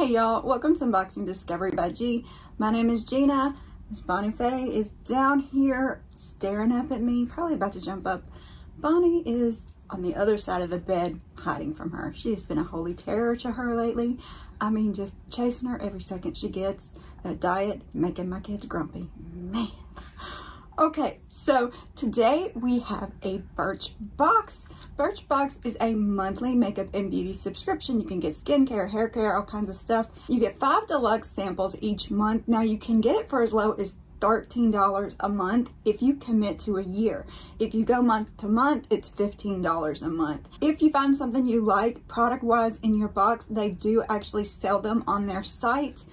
Hey y'all, welcome to Unboxing Discovery by G. My name is Gina. Miss Bonnie Faye is down here staring up at me, probably about to jump up. Bonnie is on the other side of the bed hiding from her. She's been a holy terror to her lately. I mean, just chasing her every second she gets. That diet making my kids grumpy. Man. Okay, so today we have a Birch Box. Birch Box is a monthly makeup and beauty subscription. You can get skincare, hair care, all kinds of stuff. You get 5 deluxe samples each month. Now you can get it for as low as $13 a month if you commit to a year. If you go month to month, it's $15 a month. If you find something you like product-wise in your box, they do actually sell them on their site.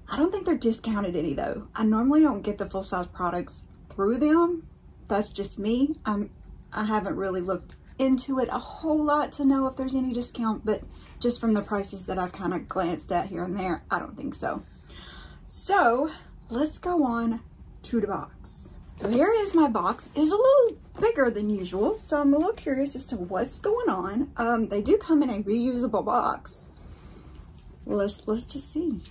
I don't think they're discounted any though. I normally don't get the full-size products through them. That's just me. I haven't really looked into it a whole lot to know if there's any discount, but just from the prices that I've kind of glanced at here and there, I don't think so. So let's go on to the box. So here is my box. It's a little bigger than usual, so I'm a little curious as to what's going on. They do come in a reusable box. Let's just see.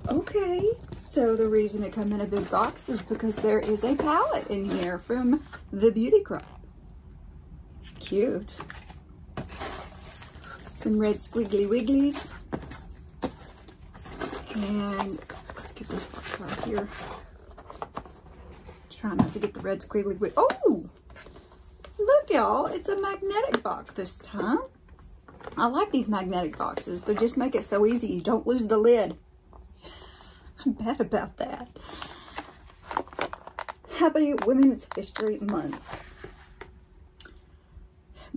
Okay, so the reason it comes in a big box is because there is a palette in here from the Beauty Crop. Cute. Some red squiggly wigglies. And let's get this box out here. Try not to get the red squiggly wigglies. Oh! Look, y'all, it's a magnetic box this time. I like these magnetic boxes. They just make it so easy. You don't lose the lid. I'm bad about that. Happy Women's History Month.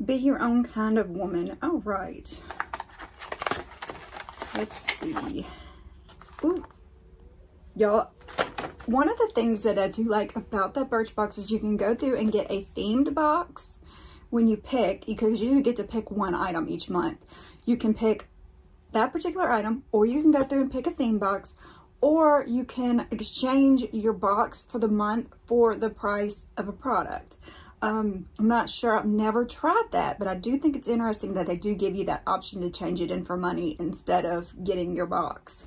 Be your own kind of woman. All right. Let's see. Ooh. Y'all, one of the things that I do like about that Birch Box is you can go through and get a themed box when you pick, because you get to pick one item each month. You can pick that particular item, or you can go through and pick a theme box, or you can exchange your box for the month for the price of a product. I'm not sure, I've never tried that, but I do think it's interesting that they do give you that option to change it in for money instead of getting your box.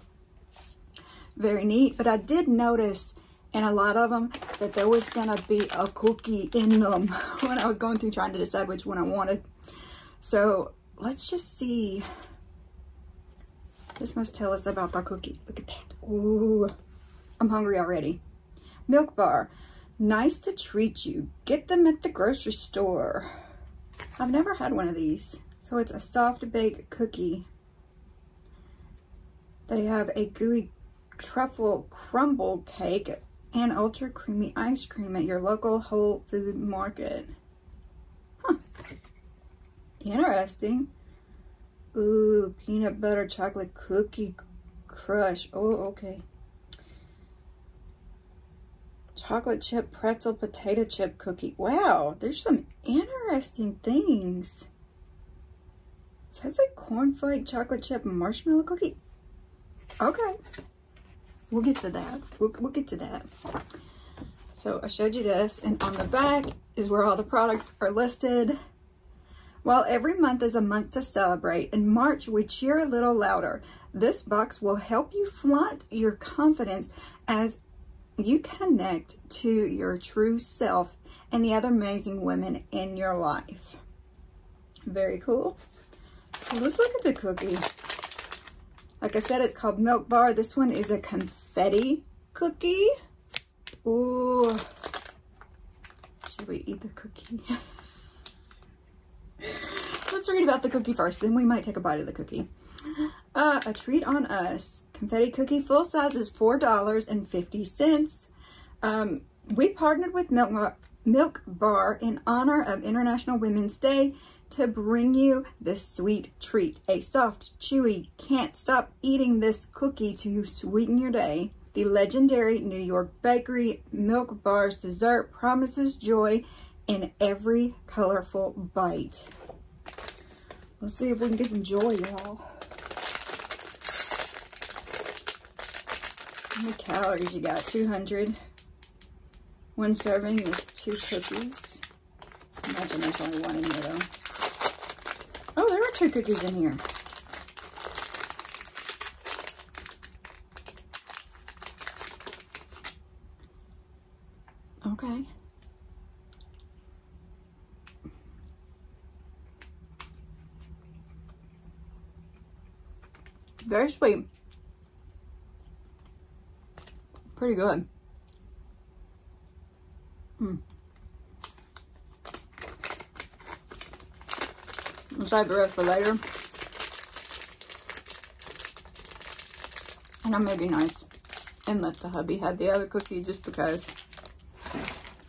Very neat, but I did notice in a lot of them that there was gonna be a cookie in them when I was going through trying to decide which one I wanted. So let's just see. This must tell us about the cookie. Look at that. Ooh, I'm hungry already. Milkbar. Nice to treat you. Get them at the grocery store. I've never had one of these. So it's a soft baked cookie. They have a gooey truffle crumble cake and ultra creamy ice cream at your local Whole Food Market. Huh. Interesting. Ooh, peanut butter chocolate cookie crush. Oh, okay. Chocolate chip pretzel potato chip cookie. Wow, there's some interesting things. It says a cornflake chocolate chip marshmallow cookie. Okay. We'll get to that. We'll get to that. So I showed you this, and on the back is where all the products are listed. While every month is a month to celebrate, in March we cheer a little louder. This box will help you flaunt your confidence as you connect to your true self and the other amazing women in your life. Very cool. So let's look at the cookie. Like I said, it's called Milkbar. This one is a confetti cookie. Ooh. Should we eat the cookie? Let's read about the cookie first, then we might take a bite of the cookie. A treat on us. Confetti cookie, full size is $4.50. We partnered with Milkbar in honor of International Women's Day to bring you this sweet treat. A soft, chewy, can't stop eating this cookie to sweeten your day. The legendary New York bakery Milkbar's dessert promises joy in every colorful bite. Let's see if we can get some joy, y'all. How many calories you got? 200. One serving is 2 cookies. Imagine there's only one in here though. Oh, there are 2 cookies in here. Okay. Very sweet. Pretty good. I'll save the rest for later. And I may be nice and let the hubby have the other cookie just because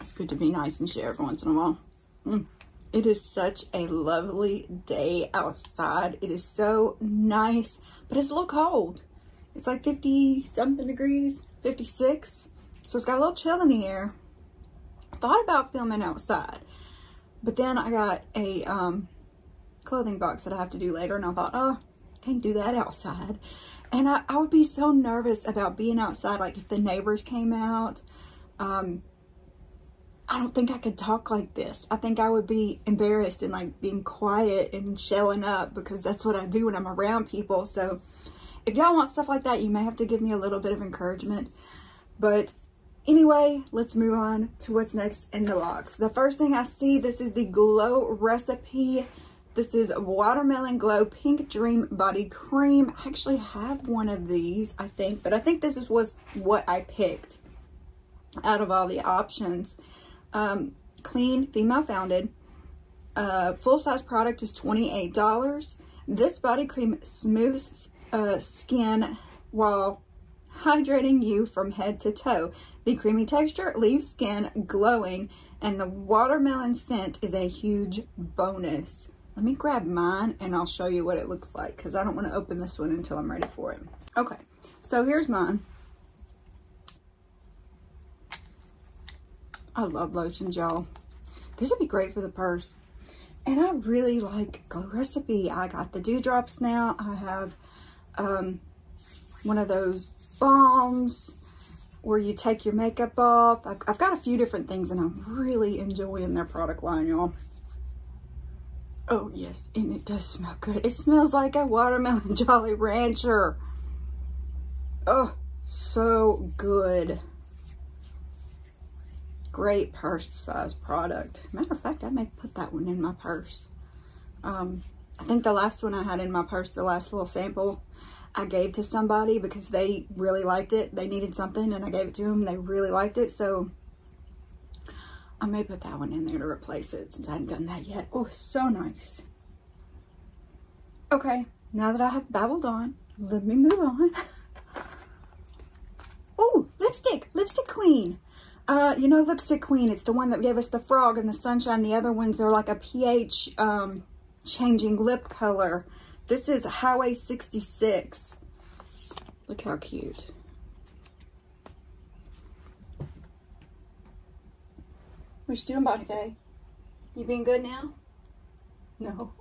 it's good to be nice and share every once in a while. It is such a lovely day outside. It is so nice, but it's a little cold. It's like 50 something degrees, 56. So it's got a little chill in the air. I thought about filming outside, but then I got a clothing box that I have to do later, and I thought, oh, can't do that outside. And I would be so nervous about being outside, like if the neighbors came out. I don't think I could talk like this. I think I would be embarrassed and like being quiet and shelling up, because that's what I do when I'm around people. So if y'all want stuff like that, you may have to give me a little bit of encouragement. But anyway, let's move on to what's next in the box. The first thing I see, this is the Glow Recipe. This is Watermelon Glow Pink Dream Body Cream. I actually have one of these, I think, but I think this was what I picked out of all the options. Clean, female founded, full-size product is $28. This body cream smooths skin while hydrating you from head to toe. The creamy texture leaves skin glowing, and the watermelon scent is a huge bonus. Let me grab mine and I'll show you what it looks like, because I don't want to open this one until I'm ready for it. Okay, so here's mine. I love lotions, y'all. This would be great for the purse. And I really like Glow Recipe. I got the dewdrops now. I have one of those balms where you take your makeup off. I've got a few different things, and I'm really enjoying their product line, y'all. Oh, yes, and it does smell good. It smells like a watermelon Jolly Rancher. Oh, so good. Great purse size product. Matter of fact, I may put that one in my purse. I think the last one I had in my purse, the last little sample, I gave to somebody because they really liked it. They needed something and I gave it to them. They really liked it. So I may put that one in there to replace it since I hadn't done that yet. Oh, so nice. Okay, now that I have babbled on, let me move on. Oh, lipstick. Lipstick Queen. You know Lipstick Queen, it's the one that gave us the frog and the sunshine. The other ones, they're like a pH changing lip color. This is Highway 66. Look how cute. What you doing, Bonnie Faye? You being good now? No.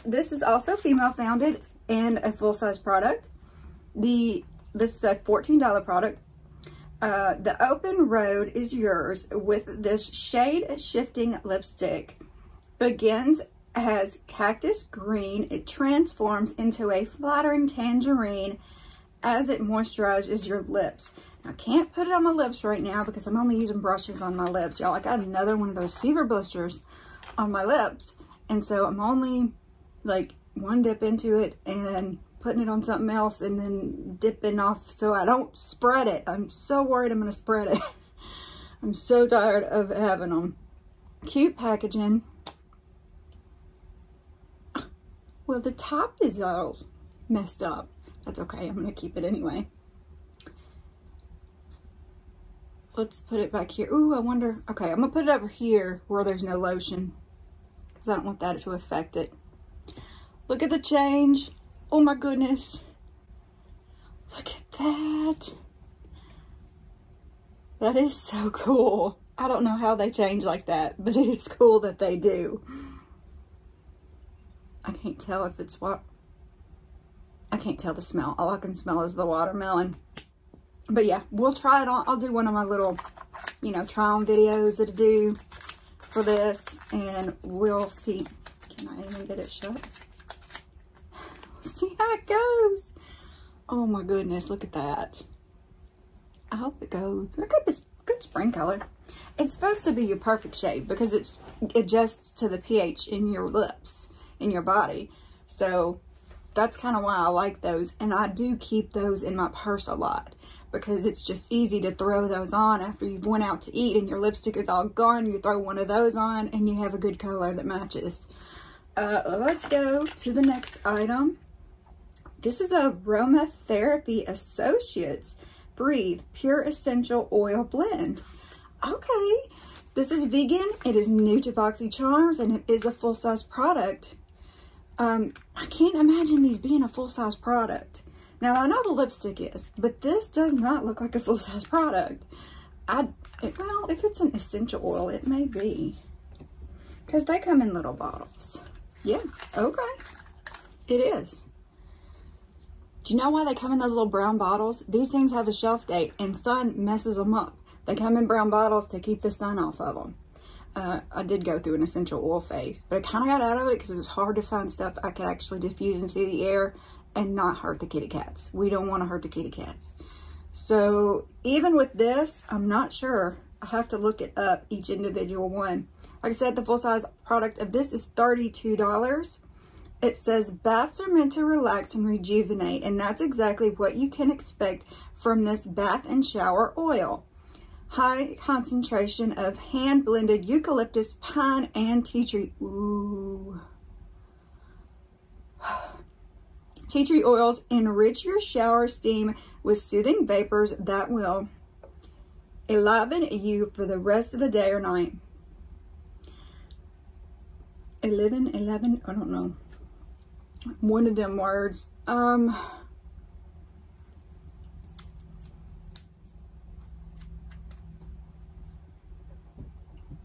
This is also female founded and a full-size product. This is a $14 product. The open road is yours with this shade shifting lipstick. Begins as cactus green. It transforms into a flattering tangerine as it moisturizes your lips. Now, I can't put it on my lips right now because I'm only using brushes on my lips. Y'all, I got another one of those fever blisters on my lips. And so I'm only like one dip into it and putting it on something else and then dipping off so I don't spread it. I'm so worried I'm going to spread it. I'm so tired of having them. Cute packaging. Well, the top is all messed up. That's okay. I'm going to keep it anyway. Let's put it back here. Ooh, I wonder. Okay, I'm going to put it over here where there's no lotion, because I don't want that to affect it. Look at the change. Oh my goodness. Look at that. That is so cool. I don't know how they change like that, but it is cool that they do. I can't tell if it's what. I can't tell the smell. All I can smell is the watermelon. But yeah, we'll try it on. I'll do one of my little, you know, try on videos that I do for this, and we'll see. Can I even get it shut? We'll see how it goes. Oh my goodness, look at that. I hope it goes. Look at this good spring color. It's supposed to be your perfect shade because it adjusts to the pH in your lips, in your body. So that's kind of why I like those. And I do keep those in my purse a lot because it's just easy to throw those on after you've went out to eat and your lipstick is all gone. You throw one of those on and you have a good color that matches. Let's go to the next item. This is Aromatherapy Associates Breathe Pure Essential Oil Blend. Okay, this is vegan. It is new to BoxyCharms, and it is a full-size product. I can't imagine these being a full-size product. Now, I know the lipstick is, but this does not look like a full-size product. Well, if it's an essential oil, it may be. Because they come in little bottles. Yeah, okay. It is. Do you know why they come in those little brown bottles? These things have a shelf date, and sun messes them up. They come in brown bottles to keep the sun off of them. I did go through an essential oil phase, but I kind of got out of it because it was hard to find stuff I could actually diffuse into the air and not hurt the kitty cats. We don't want to hurt the kitty cats. So even with this, I'm not sure. I have to look it up, each individual one. Like I said, the full-size product of this is $32. It says baths are meant to relax and rejuvenate, and that's exactly what you can expect from this bath and shower oil. High concentration of hand-blended eucalyptus, pine, and tea tree. Ooh. Tea tree oils enrich your shower steam with soothing vapors that will enliven you for the rest of the day or night. 11, I don't know. One of them words.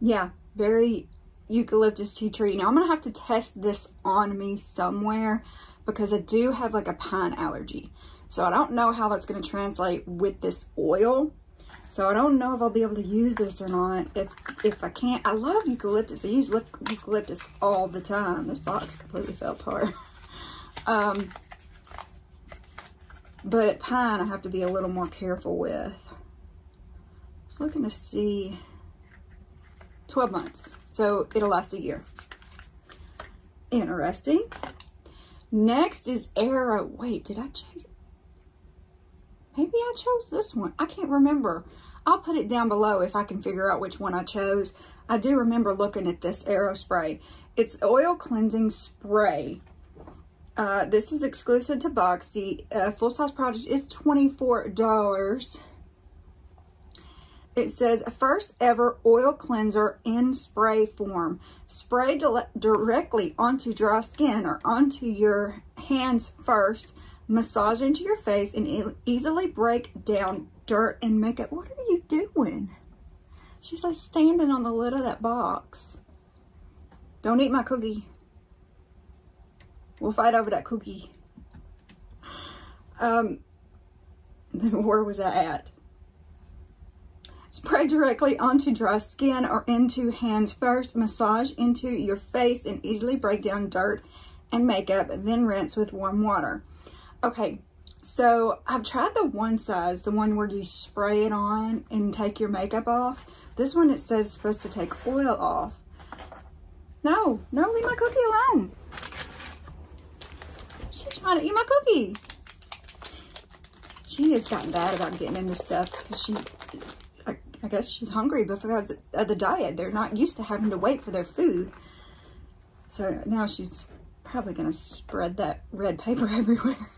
Yeah, very eucalyptus tea tree. Now I'm gonna have to test this on me somewhere because I do have like a pine allergy. So I don't know how that's gonna translate with this oil. So I don't know if I'll be able to use this or not. If I can't, I love eucalyptus. I use eucalyptus all the time. This box completely fell apart. But pine I have to be a little more careful with. I was looking to see 12 months. So it'll last a year. Interesting. Next is Wait, did I choose? Maybe I chose this one. I can't remember. I'll put it down below if I can figure out which one I chose. I do remember looking at this Aero spray. It's oil cleansing spray. This is exclusive to Boxy. Full-size product is $24. It says, first ever oil cleanser in spray form. Spray directly onto dry skin or onto your hands first. Massage into your face and easily break down dirt and makeup. What are you doing? She's like standing on the lid of that box. Don't eat my cookie. We'll fight over that cookie. Where was I at? Spray directly onto dry skin or into hands first. Massage into your face and easily break down dirt and makeup. Then rinse with warm water. Okay, so I've tried the one size, the one where you spray it on and take your makeup off. This one, it says it's supposed to take oil off. No, leave my cookie alone. She's trying to eat my cookie. She has gotten bad about getting into stuff because I guess she's hungry because of the diet. They're not used to having to wait for their food. So now she's probably going to spread that red paper everywhere.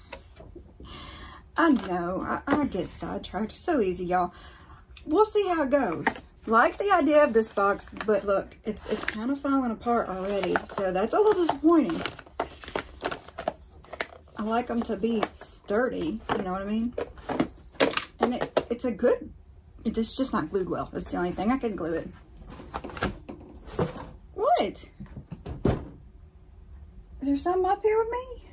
I know, I get sidetracked. So easy, y'all. We'll see how it goes. Like the idea of this box, but look, it's kind of falling apart already. So that's a little disappointing. I like them to be sturdy, you know what I mean? And it's just not glued well. That's the only thing. I can glue it. What? Is there something up here with me?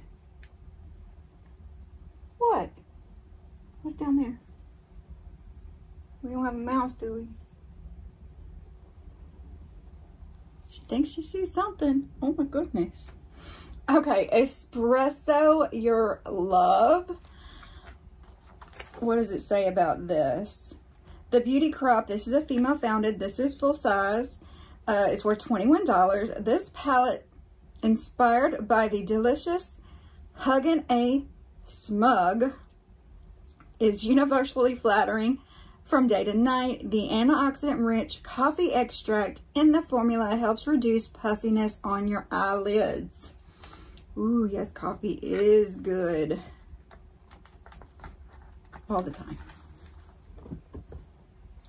What? What's down there? We don't have a mouse, do we? thinks she sees something. Oh my goodness. Okay, Espresso Your Love. What does it say about this? The Beauty Crop. This is a female founded. This is full size. It's worth $21. This palette, inspired by the delicious Huggin' a Smug, is universally flattering from day to night. The antioxidant-rich coffee extract in the formula helps reduce puffiness on your eyelids. Ooh, yes, coffee is good. All the time.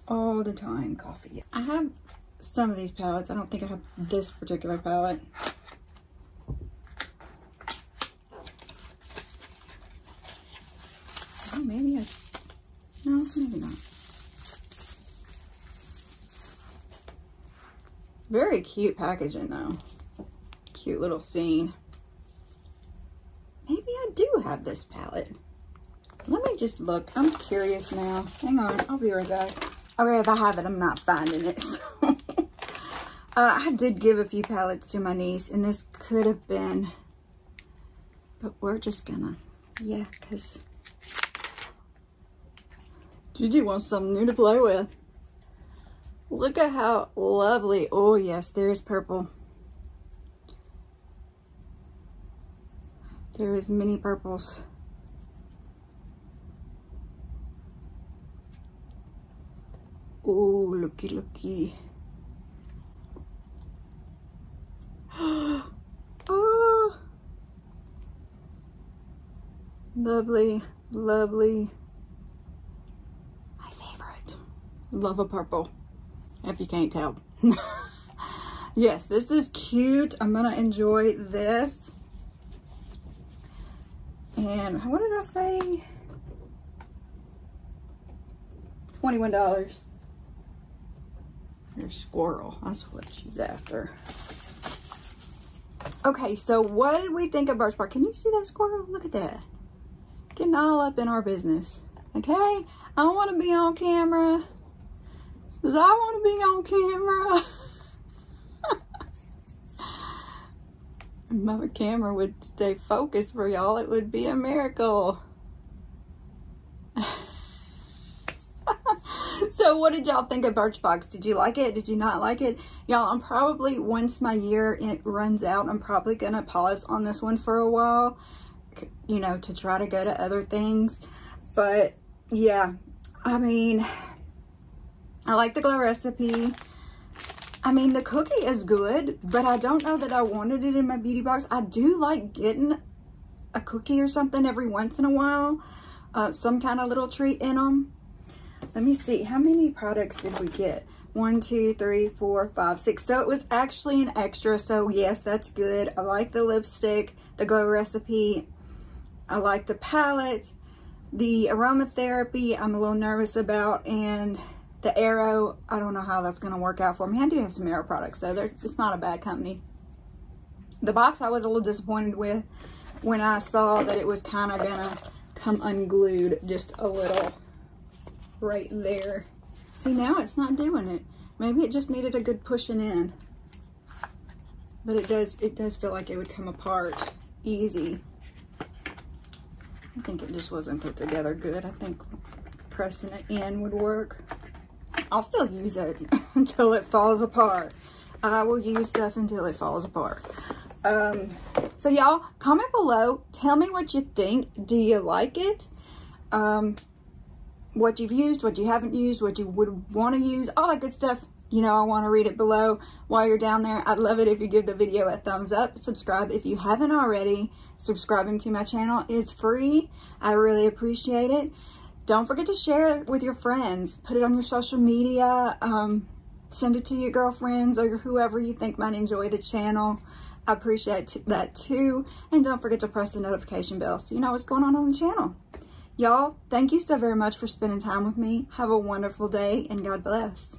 All the time, coffee. I have some of these palettes. I don't think I have this particular palette. Oh, maybe I... No, maybe not. Very cute packaging, though. Cute little scene. Maybe I do have this palette. Let me just look. I'm curious now. Hang on. I'll be right back. Okay, if I have it, I'm not finding it. So. I did give a few palettes to my niece, and this could have been... But we're just gonna... Yeah, because... Gigi wants something new to play with. Look at how lovely. Oh, yes, there is purple. There is many purples. Oh, looky, looky. Oh, lovely, lovely. My favorite. Love a purple, if you can't tell. Yes, this is cute. I'm gonna enjoy this. And what did I say? $21. Your squirrel. That's what she's after. Okay, so what did we think of Birchbox? Can you see that squirrel? Look at that. Getting all up in our business. Okay? I don't want to be on camera. Says I want to be on camera. If my camera would stay focused for y'all, it would be a miracle. So what did y'all think of Birchbox? Did you like it? Did you not like it? Y'all, I'm probably, once my year it runs out, I'm probably going to pause on this one for a while, you know, to try to go to other things. But yeah, I mean, I like the Glow Recipe. I mean, the cookie is good, but I don't know that I wanted it in my beauty box. I do like getting a cookie or something every once in a while, some kind of little treat in them. Let me see, how many products did we get? 1, 2, 3, 4, 5, 6. So it was actually an extra, so yes, that's good. I like the lipstick, the Glow Recipe. I like the palette. The Aromatherapy, I'm a little nervous about, and the Arrow, I don't know how that's going to work out for me. I do have some Arrow products, though. It's not a bad company. The box I was a little disappointed with when I saw that it was kind of going to come unglued just a little right there. See, now it's not doing it. Maybe it just needed a good pushing in. But it does feel like it would come apart easy. I think it just wasn't put together good. I think pressing it in would work. I'll still use it until it falls apart. I will use stuff until it falls apart. So y'all, comment below. Tell me what you think. Do you like it? What you've used, what you haven't used, what you would want to use, all that good stuff. You know, I want to read it below while you're down there. I'd love it if you give the video a thumbs up. Subscribe if you haven't already. Subscribing to my channel is free. I really appreciate it. Don't forget to share it with your friends. Put it on your social media. Send it to your girlfriends or whoever you think might enjoy the channel. I appreciate that too. And don't forget to press the notification bell so you know what's going on the channel. Y'all, thank you so very much for spending time with me. Have a wonderful day and God bless.